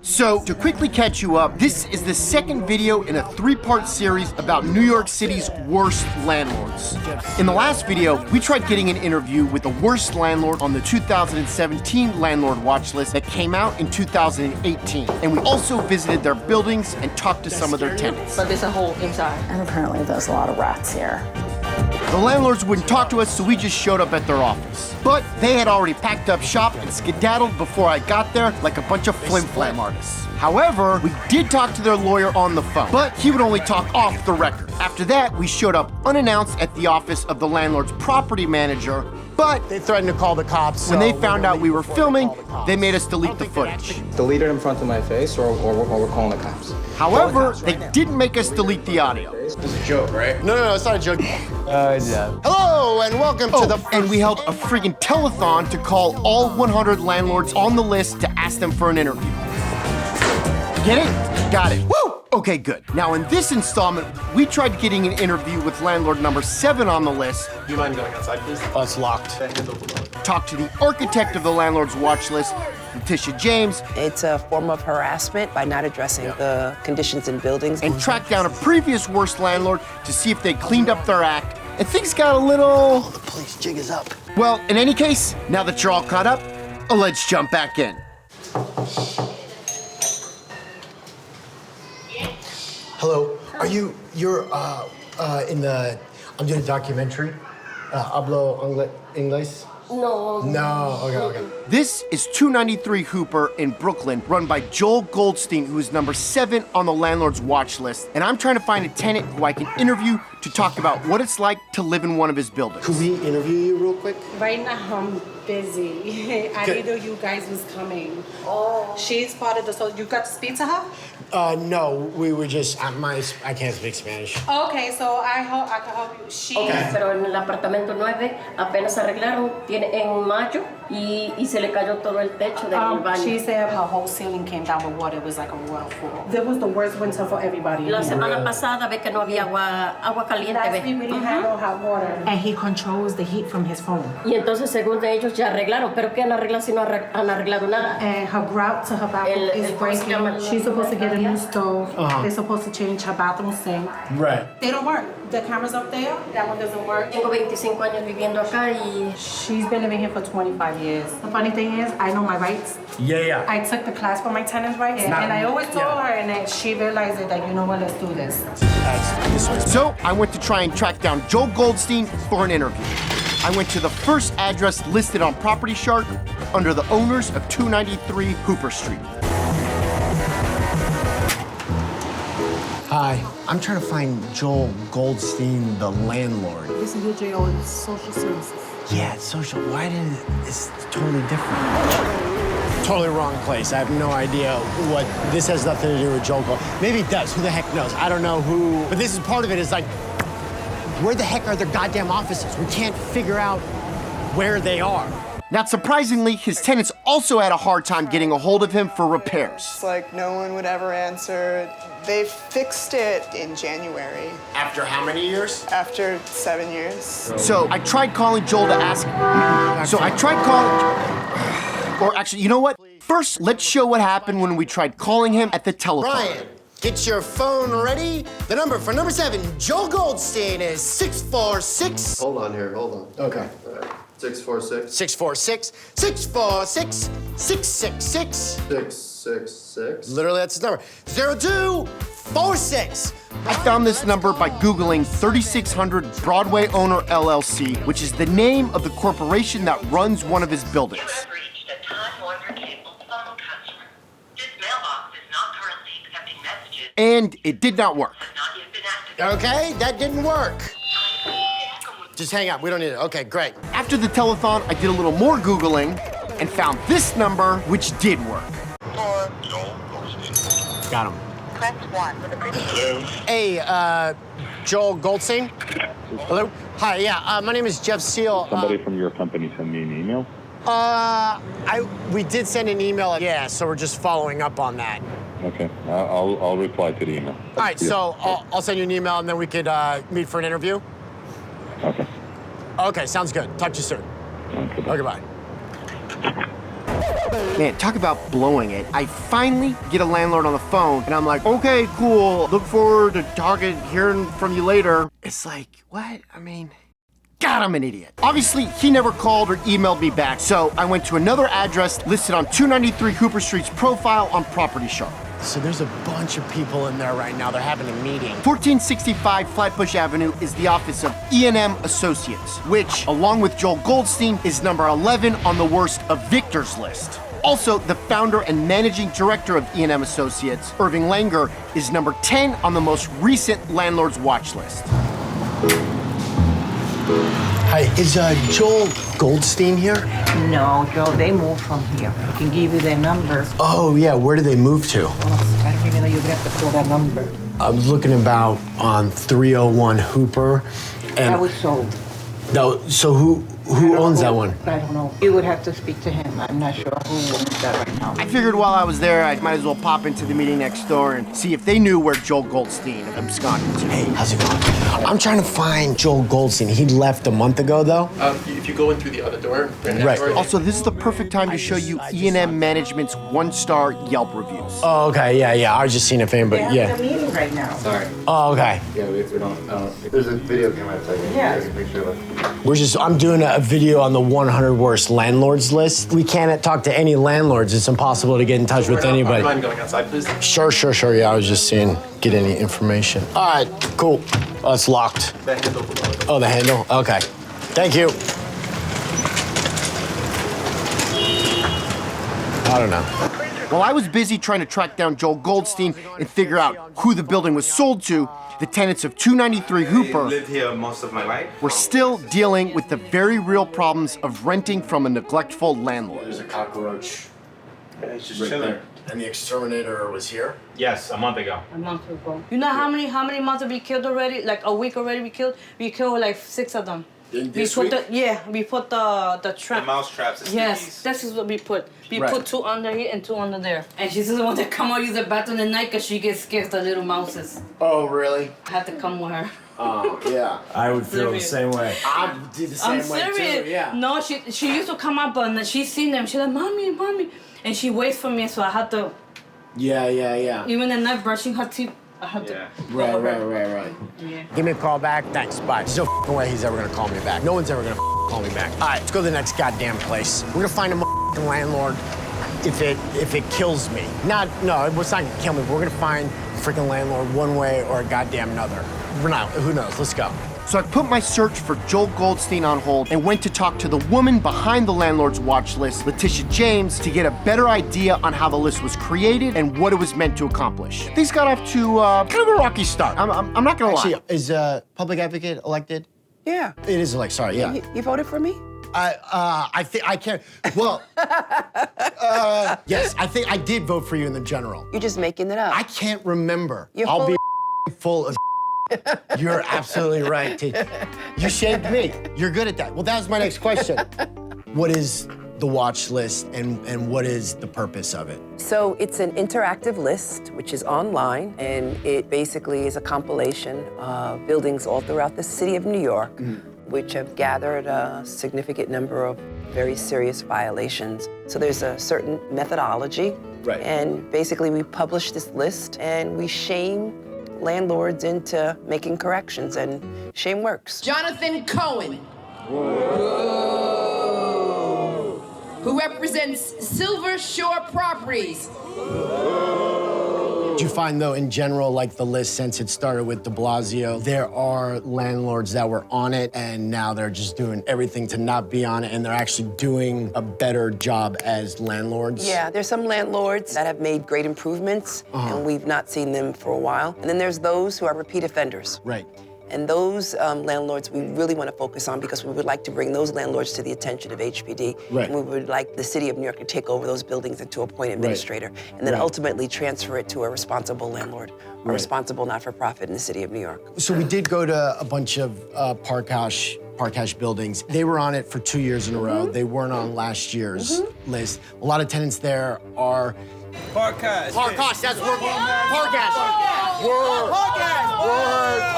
So, to quickly catch you up, this is the second video in a 3-part series about New York City's worst landlords. In the last video, we tried getting an interview with the worst landlord on the 2017 landlord watch list that came out in 2018. And we also visited their buildings and talked to some of their tenants. But there's a hole inside. And apparently there's a lot of rats here. The landlords wouldn't talk to us, so we just showed up at their office. But they had already packed up shop and skedaddled before I got there like a bunch of flim-flam artists. However, we did talk to their lawyer on the phone, but he would only talk off the record. After that, we showed up unannounced at the office of the landlord's property manager, but they threatened to call the cops. When they found out we were filming, they made us delete the footage. Delete it in front of my face, or we're calling the cops. However, they didn't make us delete the audio. It's a joke, right? No, it's not a joke. Yeah. Hello, and welcome to the... And we held a friggin' telethon to call all 100 landlords on the list to ask them for an interview. Get it? Got it. Woo! Okay, good. Now, in this installment, we tried getting an interview with landlord number 7 on the list. Do you mind going outside, please? Oh, it's locked. Talk to the architect of the landlord's watch list, Letitia James. It's a form of harassment by not addressing the conditions in buildings. And track down a previous worst landlord to see if they cleaned up their act. And things got a little... Oh, the police jig is up. Well, in any case, now that you're all caught up, let's jump back in. Hello, you're in the, I'm doing a documentary. Hablo Inglés? No. No, okay. This is 293 Hooper in Brooklyn, run by Joel Goldstein, who is number 7 on the landlord's watch list. And I'm trying to find a tenant who I can interview to talk about what it's like to live in one of his buildings. Could we interview you real quick? Right now I'm busy. I didn't know you guys was coming. Oh. She's part of the, so you got to speak to her? No, we were just, I can't speak Spanish. Okay, so I can help you. Okay. Pero en el apartamento 9 apenas arreglaron, tiene en mayo y se le cayó todo el techo del baño. She said her whole ceiling came down with water. It was like a waterfall. That was the worst winter for everybody. La semana pasada ve que no había agua caliente. Last week we didn't have no hot water. And he controls the heat from his phone. Y entonces según ellos ya arreglaron, pero ¿qué han arreglado si no han arreglado nada? And her grout to her bathroom is breaking. She's supposed to get a new stove. They're supposed to change her bathroom sink. Right. They don't work. The camera's up there. That one doesn't work. Tengo 25 años viviendo acá y... She's been living here for 25 years. The funny thing is, I know my rights. Yeah. I took the class for my tenants' rights, and I always told her, and then she realized that, you know what, let's do this. So I went to try and track down Joel Goldstein for an interview. I went to the first address listed on Property Shark under the owners of 293 Hooper Street. Hi, I'm trying to find Joel Goldstein, the landlord. This is your jail, it's social services. Yeah, it's social. Why did it's totally different? Totally wrong place. I have no idea what, this has nothing to do with Joel Gold. Maybe it does, who the heck knows? I don't know who, but this is part of it, is like, where the heck are their goddamn offices? We can't figure out where they are. Not surprisingly, his tenants also had a hard time getting a hold of him for repairs. It's like no one would ever answer. They fixed it in January. After how many years? After 7 years. So I tried calling Joel to ask. Or actually, you know what? First, let's show what happened when we tried calling him at the telephone. Brian, get your phone ready. The number for number 7, Joel Goldstein, is 646. Hold on. Okay. 646. 646, 646, 666. 666. Literally, that's his number. 0246. I found this number by Googling 3600 Broadway Owner LLC, which is the name of the corporation that runs one of his buildings. You have reached a Time Warner Cable phone customer. This mailbox is not currently accepting messages. And it did not work. Has not yet been activated. Okay, that didn't work. Just hang up, we don't need it. Okay, great. After the telethon, I did a little more Googling and found this number, which did work. Got him. Press 1 for the Hello. Hey, Joel Goldstein? Hello? Hi, yeah, my name is Jeff Seal. Somebody from your company sent me an email? We did send an email. Yeah, so we're just following up on that. Okay, I'll reply to the email. All right, so I'll send you an email and then we could meet for an interview? Okay. Okay, sounds good. Talk to you soon. Okay, Okay, bye. Man, talk about blowing it. I finally get a landlord on the phone, and I'm like, okay, cool. Look forward to hearing from you later. It's like, what? I mean, God, I'm an idiot. Obviously, he never called or emailed me back, so I went to another address listed on 293 Hooper Street's profile on Property Shark. So there's a bunch of people in there right now. They're having a meeting. 1465 Flatbush Avenue is the office of E&M Associates, which, along with Joel Goldstein, is number 11 on the worst evictors list. Also, the founder and managing director of E&M Associates, Irving Langer, is number 10 on the most recent landlord's watch list. Hi, is Joel Goldstein here? No, Joe, they moved from here. I can give you their number. Oh, yeah, where did they move to? Oh, I don't even know. You're gonna have to call that number. I was looking about on 301 Hooper. And That was sold. So who owns that one? I don't know. You would have to speak to him. I'm not sure who owns that right now. I figured while I was there, I might as well pop into the meeting next door and see if they knew where Joel Goldstein absconded to. Hey, how's it going? I'm trying to find Joel Goldstein. He left a month ago, though. If you go in through the other door, right. Also, this is the perfect time to show you E&M Management's 1-star Yelp reviews. Oh, okay, yeah. I was just seeing if anybody, They're having a meeting right now. Sorry. Oh, okay. Yeah, we don't. There's a video camera outside. Yeah. Take a picture of it. I'm doing a video on the 100 worst landlords list. We can't talk to any landlords. It's impossible to get in touch with anybody. Mind going outside, please? Sure. Yeah, I was just seeing, get any information. All right, cool. Oh, it's locked. The handle. Oh, the handle? Okay. Thank you. I don't know. While I was busy trying to track down Joel Goldstein and figure out who the building was sold to, the tenants of 293 Hooper lived here most of my life. were still dealing with the very real problems of renting from a neglectful landlord. There's a cockroach. It's just chilling. And the exterminator was here? Yes, a month ago. A month ago. You know how many months we killed already? Like a week already we killed? We killed like 6 of them. This we put week? we put the trap. The mouse traps. The Yes, stickies. this is what we put. We Right. put 2 under here and 2 under there. And she's the one that come out use the bathroom at night because she gets scared of the little mouses. Oh, really? I had to come with her. Oh, yeah. I would feel the same way. I did the I'm same way, serious. too, yeah. No, she used to come up and she's seen them. She's like, mommy. And she waits for me, so I had to, Yeah. even at night brushing her teeth, I had to. Right. Yeah. Give me a call back. Thanks. Bye. There's no f***ing way he's ever gonna call me back. No one's ever gonna call me back. All right, let's go to the next goddamn place. We're gonna find a f***ing landlord if it kills me. No, it's not gonna kill me. We're gonna find a freaking landlord one way or a goddamn another. For now, who knows? Let's go. So I put my search for Joel Goldstein on hold and went to talk to the woman behind the landlord's watch list, Letitia James, to get a better idea on how the list was created and what it was meant to accomplish. Things got off to kind of a rocky start. I'm not gonna lie. Actually, is public advocate elected? Yeah. It is elected. Sorry, yeah. You voted for me? I think I can't. Well, yes, I think I did vote for you in the general. You're just making it up. I can't remember. You're I'll full be full of. You're absolutely right. You shaped me. You're good at that. Well, that was my next question. What is the watch list and what is the purpose of it? So it's an interactive list, which is online, and it basically is a compilation of buildings all throughout the city of New York, which have gathered a significant number of very serious violations. So there's a certain methodology, right? And basically we publish this list and we shame landlords into making corrections, and shame works. Jonathan Cohen, who represents Silver Shore Properties. Do you find, though, in general, like the list, since it started with de Blasio, there are landlords that were on it and now they're just doing everything to not be on it and they're actually doing a better job as landlords? Yeah, there's some landlords that have made great improvements and we've not seen them for a while. And then there's those who are repeat offenders. Right. And those landlords we really want to focus on because we would like to bring those landlords to the attention of HPD. Right. And we would like the city of New York to take over those buildings and to appoint an administrator. And then ultimately transfer it to a responsible landlord, a responsible not-for-profit in the city of New York. So we did go to a bunch of Parkash buildings. They were on it for 2 years in a row. They weren't on last year's list. A lot of tenants there are Parkash. Parkash, that's where Parkash. Word. Parkash. Word.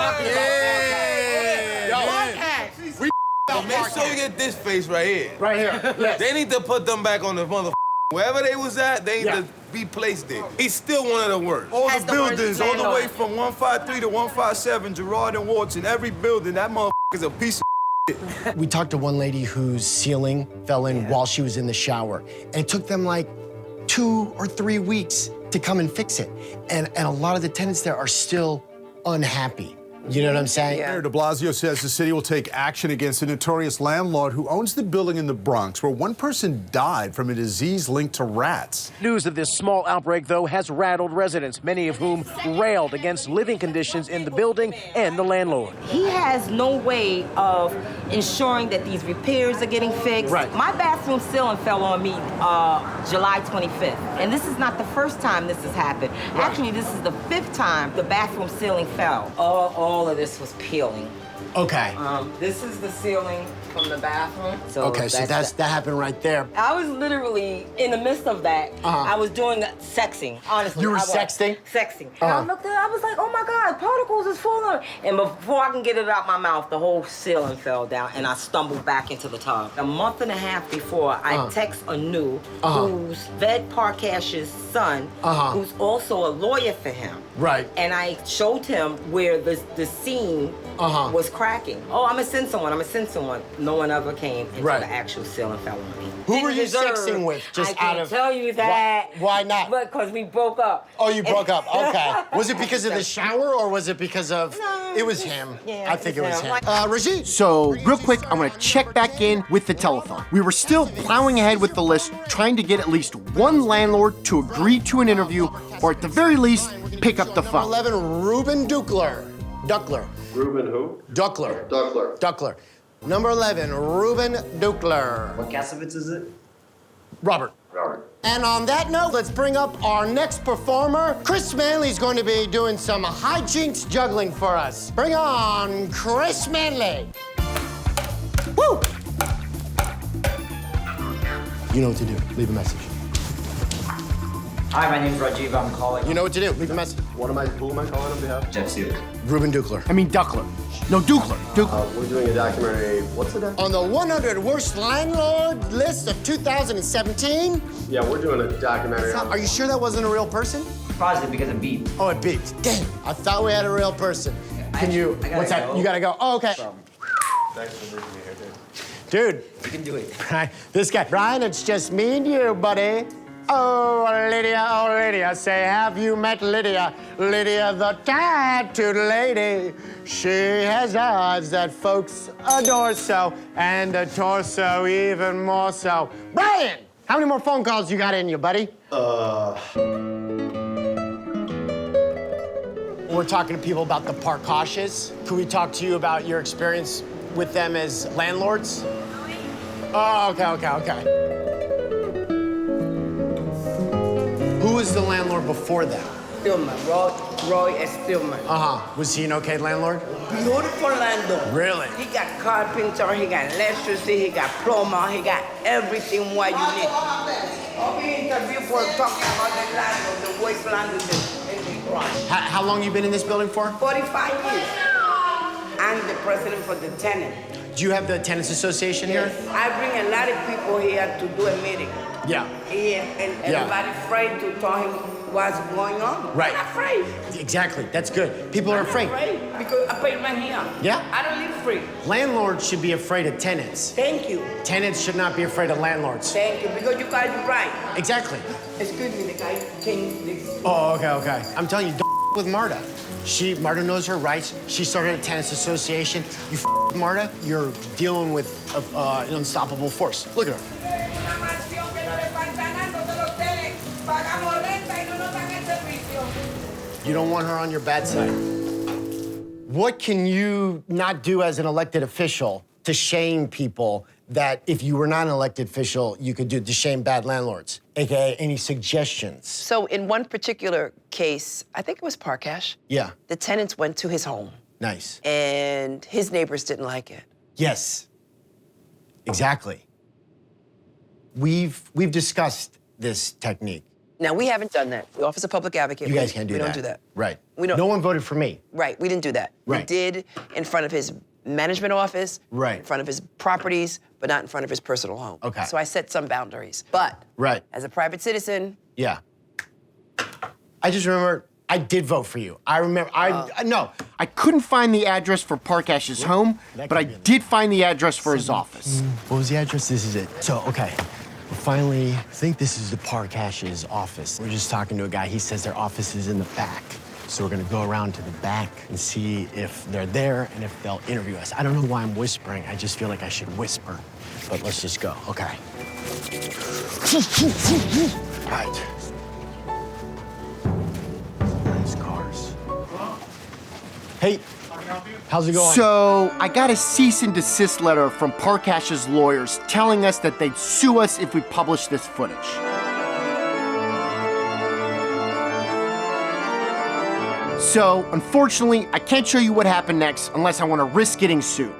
Make sure you get this face right here. Right here. Yes. They need to put them back on the mother Wherever they was at, they need to be placed there. He's still one of the worst. All the buildings, all the way from 153 to 157, Gerard and Watson, every building, that motherfucker's a piece of shit. We talked to one lady whose ceiling fell in while she was in the shower, and it took them like 2 or 3 weeks to come and fix it. And a lot of the tenants there are still unhappy. You know what I'm saying? Mayor de Blasio says the city will take action against a notorious landlord who owns the building in the Bronx where one person died from a disease linked to rats. News of this small outbreak, though, has rattled residents, many of whom railed against living conditions in the building and the landlord. He has no way of ensuring that these repairs are getting fixed. Right. My bathroom ceiling fell on me July 25th, and this is not the first time this has happened. Actually, this is the 5th time the bathroom ceiling fell. All of this was peeling. Okay. This is the ceiling from the bathroom. So that happened right there. I was literally in the midst of that. I was doing sexing, honestly. You were I was. sexting? Sexting. And I looked at it, I was like, oh my God, particles is falling. And before I can get it out my mouth, the whole ceiling fell down and I stumbled back into the tub. A month and a half before, I text Anu, who's Ved Parkash's son, who's also a lawyer for him. Right. And I showed him where the seam was cracking. Oh, I'm gonna send someone. No one ever came until the actual ceiling fell on me. Who were you sexting with? Just I out can't of tell you that. Why not? Because we broke up. Oh, you broke up. Okay. Was it because of the shower or was it because of? No, it was him. Yeah, I think it was him. Rajiv. So, real quick, I want to check back in with the telethon. We were still plowing ahead with the list, trying to get at least one landlord to agree to an interview, or at the very least, pick up the phone. 11, Ruben Duckler. Ruben who? Duckler. Number 11, Ruben Duckler. What Kasovitz is it? Robert. And on that note, let's bring up our next performer. Chris Manley's going to be doing some hijinks juggling for us. Bring on Chris Manley. Woo! You know what to do. Leave a message. Hi, my name's Rajiv. I'm calling. You know what to do. Leave a message. Who am I calling on behalf? Jeff Seals. Ruben Duckler. I mean Duckler. No, Duckler. We're doing a documentary. What's the documentary? On the 100 worst landlord list of 2017. Yeah, we're doing a documentary. Are you sure that wasn't a real person? Positive because it beeped. Oh, it beeped. Damn, I thought we had a real person. Can you? What's that? You gotta go. Oh, okay. Thanks for bringing me here, dude. Dude. You can do it. This guy. Brian, it's just me and you, buddy. Oh, Lydia, say, have you met Lydia? Lydia, the tattooed lady. She has odds that folks adore so, and a torso even more so. Brian, how many more phone calls you got in you, buddy? We're talking to people about the Parkashes. Could we talk to you about your experience with them as landlords? Oh, okay. Who was the landlord before that? Stillman, Roy Stillman. Was he an okay landlord? Beautiful landlord. Really? He got carpenter, he got electricity, he got plumber, he got everything what you need. We interview for talking about the landlord, the worst landlord in the garage. How long you been in this building for? 45 years. I'm the president for the tenant. Do you have the tenants association here? I bring a lot of people here to do a meeting. Yeah. And everybody's afraid to tell him what's going on. Right. I'm afraid. Exactly. That's good. People are afraid. Because I pay rent here. Yeah. I don't live free. Landlords should be afraid of tenants. Thank you. Tenants should not be afraid of landlords. Thank you, because you guys are right. Exactly. Excuse me, the guy changed this. Oh, okay. I'm telling you, don't with Marta. Marta knows her rights. She started a tenants association. You with Marta, you're dealing with an unstoppable force. Look at her. You don't want her on your bad side. What can you not do as an elected official to shame people that if you were not an elected official, you could do to shame bad landlords? AKA, any suggestions? So in one particular case, I think it was Parkash. Yeah. The tenants went to his home. Nice. And his neighbors didn't like it. Yes. Exactly. We've discussed this technique. Now, we haven't done that. The Office of Public Advocate. You guys can't do that. We don't do that. Right. We don't. No one voted for me. Right, we didn't do that. Right. We did in front of his management office, Right. in front of his properties, but not in front of his personal home. Okay. So I set some boundaries. But Right. as a private citizen, Yeah. I just remember I did vote for you. I remember, no. I couldn't find the address for Parkash's home, but I did find the address for his office. What was the address? This is it. So, okay. Finally, I think this is the Parkash's office. We're just talking to a guy. He says their office is in the back. So we're gonna go around to the back and see if they're there and if they'll interview us. I don't know why I'm whispering. I just feel like I should whisper. But let's just go, okay. All right. Nice cars. Hey, how's it going? So, I got a cease and desist letter from Parkash's lawyers telling us that they'd sue us if we published this footage. So, unfortunately, I can't show you what happened next unless I want to risk getting sued.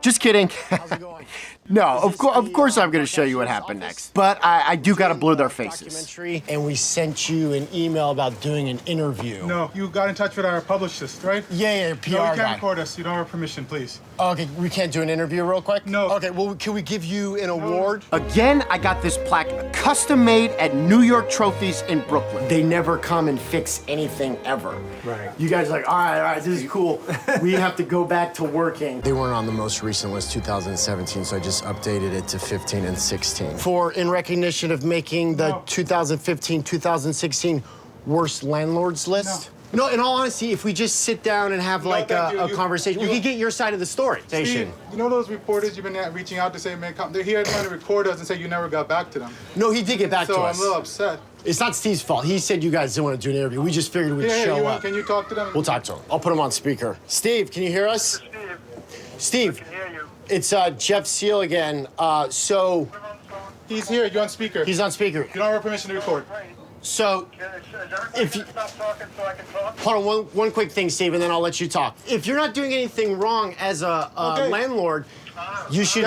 Just kidding. How's it going? No, of course I'm gonna show you what happened next. But I do gotta blur their faces. Documentary, and we sent you an email about doing an interview. No, you got in touch with our publicist, right? Yeah, PR No, you can't guy. record us. You don't have our permission, please. Oh, okay, we can't do an interview real quick? No. Okay, well, can we give you an award? Again, I got this plaque custom made at New York Trophies in Brooklyn. They never come and fix anything ever. Right. You guys are like, all right, this is cool. We have to go back to working. They weren't on the most recent list, 2017, so I just updated it to 15 and 16. In recognition of making the 2015-2016 worst landlords list? No, in all honesty, if we just sit down and have like a conversation, we can get your side of the story. Steve, you know those reporters you've been reaching out to say, man, come, they're here trying to record us and say you never got back to them. No, he did get back to us. So I'm a little upset. It's not Steve's fault. He said you guys didn't want to do an interview. We just figured we'd show up. Can you talk to them? We'll talk to him. I'll put him on speaker. Steve, can you hear us? Steve, it's Jeff Seal again. He's here. You're on speaker. He's on speaker. You don't have our permission to record. So, if you... Hold on, one quick thing, Steve, and then I'll let you talk. If you're not doing anything wrong as a landlord, you should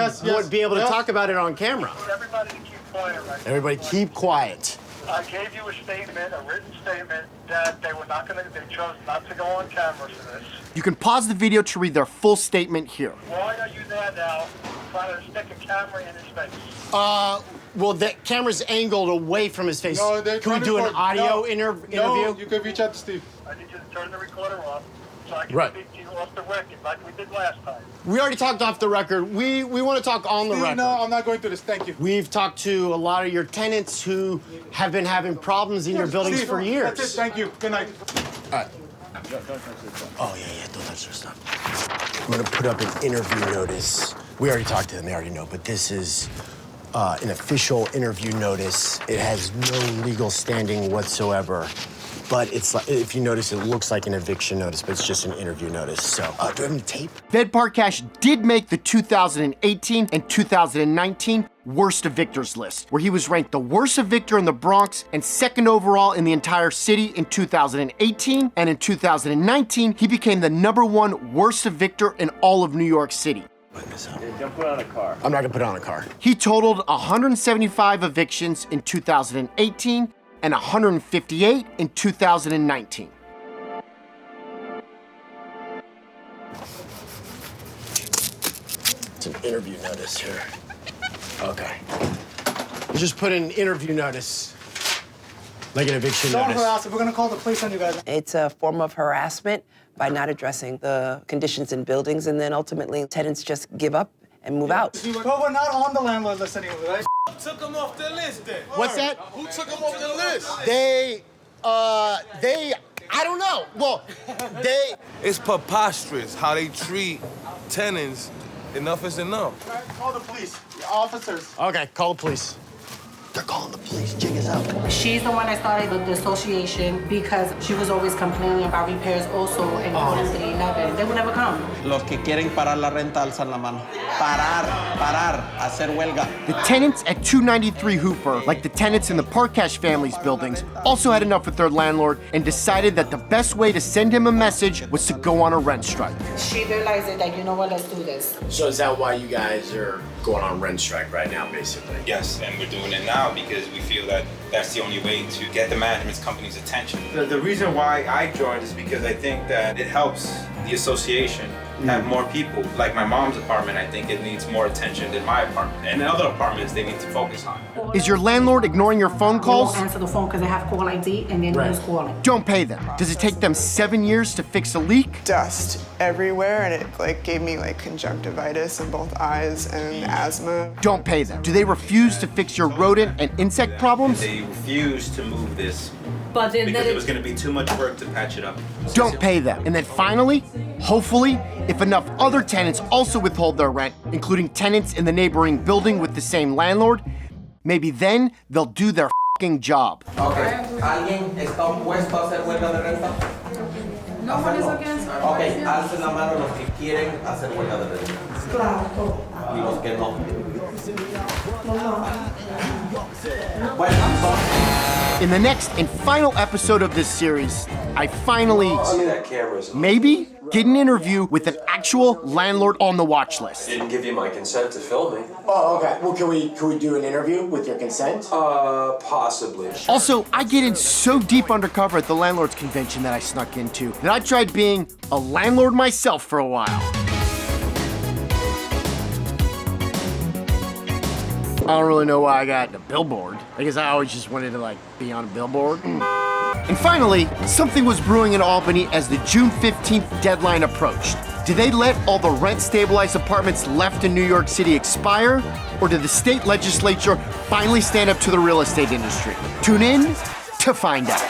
be able to talk about it on camera. Everybody keep quiet right now. Everybody keep quiet. I gave you a statement, a written statement, that they chose not to go on camera for this. You can pause the video to read their full statement here. Why are you there now trying to stick a camera in his face? Well, the camera's angled away from his face. No, can we do an audio interview? No, you can reach out to Steve. I need you to turn the recorder off so I can Right. speak to you off the record like we did last time. We already talked off the record. We want to talk on the record. No, I'm not going through this. Thank you. We've talked to a lot of your tenants who have been having problems in your buildings Steve, for years. That's it. Thank you. Good night. All right. Oh, yeah, don't touch their stuff. I'm gonna put up an interview notice. We already talked to them, they already know, but this is an official interview notice. It has no legal standing whatsoever. But it's like, if you notice, it looks like an eviction notice, but it's just an interview notice. So, do I have any tape? Parkash did make the 2018 and 2019 worst evictors list, where he was ranked the worst evictor in the Bronx and second overall in the entire city in 2018. And in 2019, he became the #1 worst evictor in all of New York City. Don't put on a car. I'm not gonna put on a car. He totaled 175 evictions in 2018 and 158 in 2019. It's an interview notice here. Okay. We just put an interview notice, like an eviction Don't notice. harass us. We're gonna call the police on you guys. it's a form of harassment by not addressing the conditions in buildings, and then ultimately tenants just give up and move out. But we're not on the landlord list anymore, right? Took him off the list then. What's that? Who took him off the list? I don't know. Well, It's preposterous how they treat tenants. Enough is enough. Call the police. Officers. Okay, call the police. They're calling the police. Jig is up. She's the one that started the association because she was always complaining about repairs also in accordance to 11. They would never come. Los que quieren parar la renta alzan la mano. Parar, hacer huelga. The tenants at 293 Hooper, like the tenants in the Parkash family's buildings, also had enough with their landlord and decided that the best way to send him a message was to go on a rent strike. She realized that, you know what, let's do this. So is that why you guys are going on rent strike right now, basically? Yes, and we're doing it now because we feel that that's the only way to get the management company's attention. The reason why I joined is because I think that it helps the association have more people. Like my mom's apartment, I think it needs more attention than my apartment. And other apartments they need to focus on. Is your landlord ignoring your phone calls? They won't answer the phone because they have call ID and then who's calling. Don't pay them. Does it take them 7 years to fix a leak? Dust everywhere, and it like gave me like conjunctivitis in both eyes and asthma. Don't pay them. Do they refuse to fix your rodent and insect problems? They refused to move this But because it was going to be too much work to patch it up. Don't pay them. And then finally, hopefully, if enough other tenants also withhold their rent, including tenants in the neighboring building with the same landlord, maybe then they'll do their f***ing job. Okay. ¿Alguien está opuesto a hacer huelga de renta? No one is against. Okay, alcen la mano los que quieren hacer huelga de renta. Claro. Y los que no. In the next and final episode of this series, I finally, maybe, get an interview with an actual landlord on the watch list. Didn't give you my consent to film me. Oh, okay. Well, can we do an interview with your consent? Possibly. Also, I get in so deep undercover at the landlords convention that I snuck into that I tried being a landlord myself for a while. I don't really know why I got a billboard. I guess I always just wanted to like be on a billboard. And finally, something was brewing in Albany as the June 15th deadline approached. Did they let all the rent-stabilized apartments left in New York City expire? Or did the state legislature finally stand up to the real estate industry? Tune in to find out.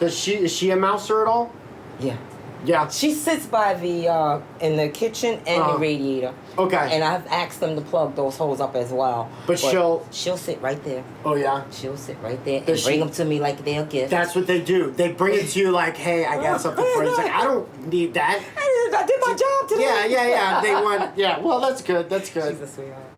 Is she a mouser at all? Yeah. Yeah. She sits by the in the kitchen and the radiator. Okay. And I've asked them to plug those holes up as well. But she'll sit right there. Oh yeah. She'll sit right there and bring them to me like they're a gift. That's what they do. They bring it to you like, hey, I got something for you. It's like, I don't need that. I did my job today. Yeah. They want. Yeah. Well, that's good. That's good. She's a sweetheart.